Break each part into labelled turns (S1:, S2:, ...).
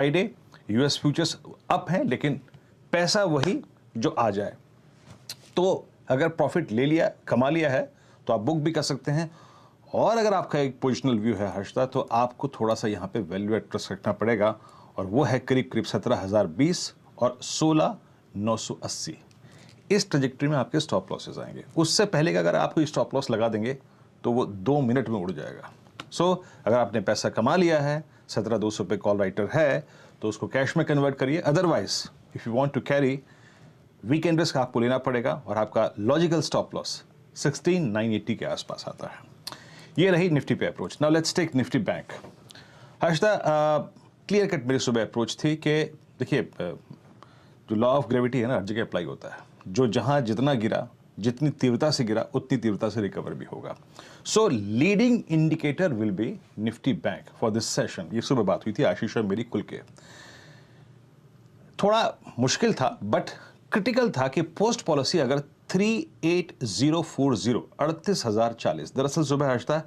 S1: Friday US futures up हैं, लेकिन पैसा वही जो आ जाए। तो अगर प्रॉफिट ले लिया, कमा लिया है, तो आप बुक भी कर सकते हैं। और अगर आपका एक पोजिशनल व्यू है हर्षदा, तो आपको थोड़ा सा यहाँ पे वैल्यू एट रिस्क रखना पड़ेगा, और वो है करीब करीब 17,020 और 16,980। इस ट्रेजेक्ट्री में आपके स्टॉप लॉसेस आएंगे। उससे पहले का अगर आप कोई स्टॉप लॉस लगा देंगे तो वो 2 मिनट में उड़ जाएगा। सो अगर आपने पैसा कमा लिया है, 17,200 पे कॉल राइटर है, तो उसको कैश में कन्वर्ट करिए। Otherwise if you want to carry, weekend risk आपको लेना पड़ेगा, और आपका लॉजिकल स्टॉप लॉस 16,980 के आसपास आता है। ये रही निफ्टी पे approach. Now let's take Nifty bank. Harshada, clear cut मेरी सुबह अप्रोच थी कि देखिए, जो लॉ ऑफ ग्रेविटी है ना, हर जगह अप्लाई होता है। जो जहां जितना गिरा, जितनी तीव्रता से गिरा, उतनी तीव्रता से रिकवर भी होगा। So leading indicator will be Nifty Bank for this session. ये सुबह बात हुई थी आशीष और मेरी खुल के। थोड़ा मुश्किल था, बट क्रिटिकल था कि पोस्ट पॉलिसी अगर 38040 38,040, दरअसल सुबह हर्षदा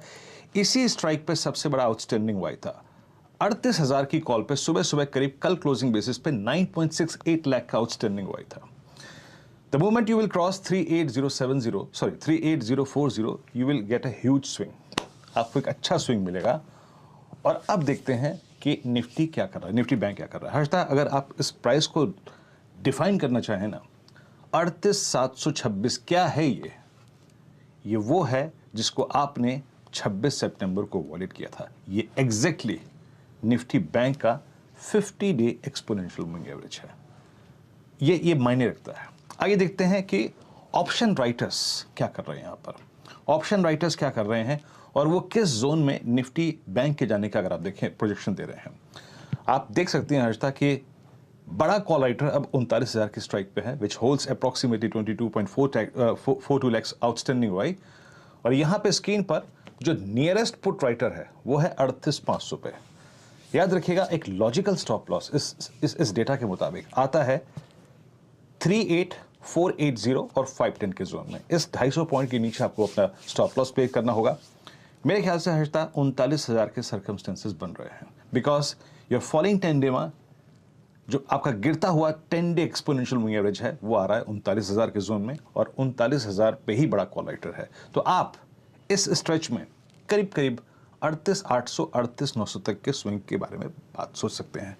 S1: इसी स्ट्राइक पे सबसे बड़ा आउटस्टैंडिंग वाई था। 38,000 की कॉल पे सुबह सुबह करीब कल क्लोजिंग बेसिस पे 9.68 लाख का आउटस्टैंडिंग वाई था। The moment you will cross 38040, you will get a huge swing. आपको एक अच्छा स्विंग मिलेगा। और अब देखते हैं कि निफ्टी क्या कर रहा है, निफ्टी बैंक क्या कर रहा है। हर्षदा, अगर आप इस प्राइस को डिफाइन करना चाहें ना, 38,726 क्या है ये वो है जिसको आपने 26 सितंबर को वॉलेट किया था। ये एग्जैक्टली निफ्टी बैंक का 50 डे एक्सपोनेंशियल मूविंग एवरेज है। ये मायने रखता है। आगे देखते हैं कि ऑप्शन राइटर्स क्या कर रहे हैं। यहाँ पर ऑप्शन राइटर्स क्या कर रहे हैं और वो किस जोन में निफ्टी बैंक के जाने का, अगर आप देखें, प्रोजेक्शन दे रहे हैं। आप देख सकते हैं हर्षदा कि बड़ा कॉल राइटर अब 39,000 की स्ट्राइक पे है, which holds approximately 22.42 lakh outstanding वाई। और यहाँ पे स्क्रीन पर जो नियरेस्ट पुट राइटर है वो है 38,500 पे। याद रखिएगा, एक लॉजिकल स्टॉप लॉस इस डेटा के मुताबिक आता है 38,480 और 510 के जोन में। इस 250 पॉइंट के नीचे आपको अपना स्टॉप लॉस पे करना होगा। मेरे ख्याल से हर्षदा 39,000 के सर्कमस्टेंसेस बन रहे हैं, बिकॉज योर फॉलिंग 10 डे में जो आपका गिरता हुआ 10 डे एक्सपोनेंशियल मूविंग एवरेज है वो आ रहा है 39,000 के जोन में, और 39,000 पे ही बड़ा कॉल राइटर है। तो आप इस स्ट्रेच में करीब करीब 38,800 38,900 तक के स्विंग के बारे में बात सोच सकते हैं।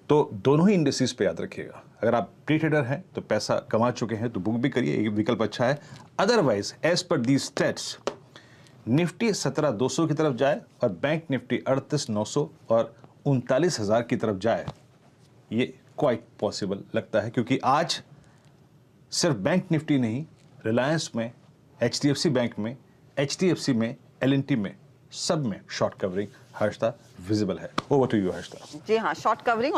S1: तो दोनों ही इंडेक्सेस पे याद रखिएगा, अगर आप प्री ट्रेडर हैं तो पैसा कमा चुके हैं तो बुक भी करिए, एक विकल्प अच्छा है। Otherwise as per the states, Nifty 17,200 की तरफ जाए और बैंक निफ्टी 38,900 और 39,000 की तरफ जाए, ये क्वाइट पॉसिबल लगता है। क्योंकि आज सिर्फ बैंक निफ्टी नहीं, रिलायंस में, HDFC बैंक में, HDFC में, L&T में, सब में शॉर्ट कवरिंग हर्षदा विजिबल है। Over to you Harshada.
S2: जी हाँ, शॉर्ट कवरिंग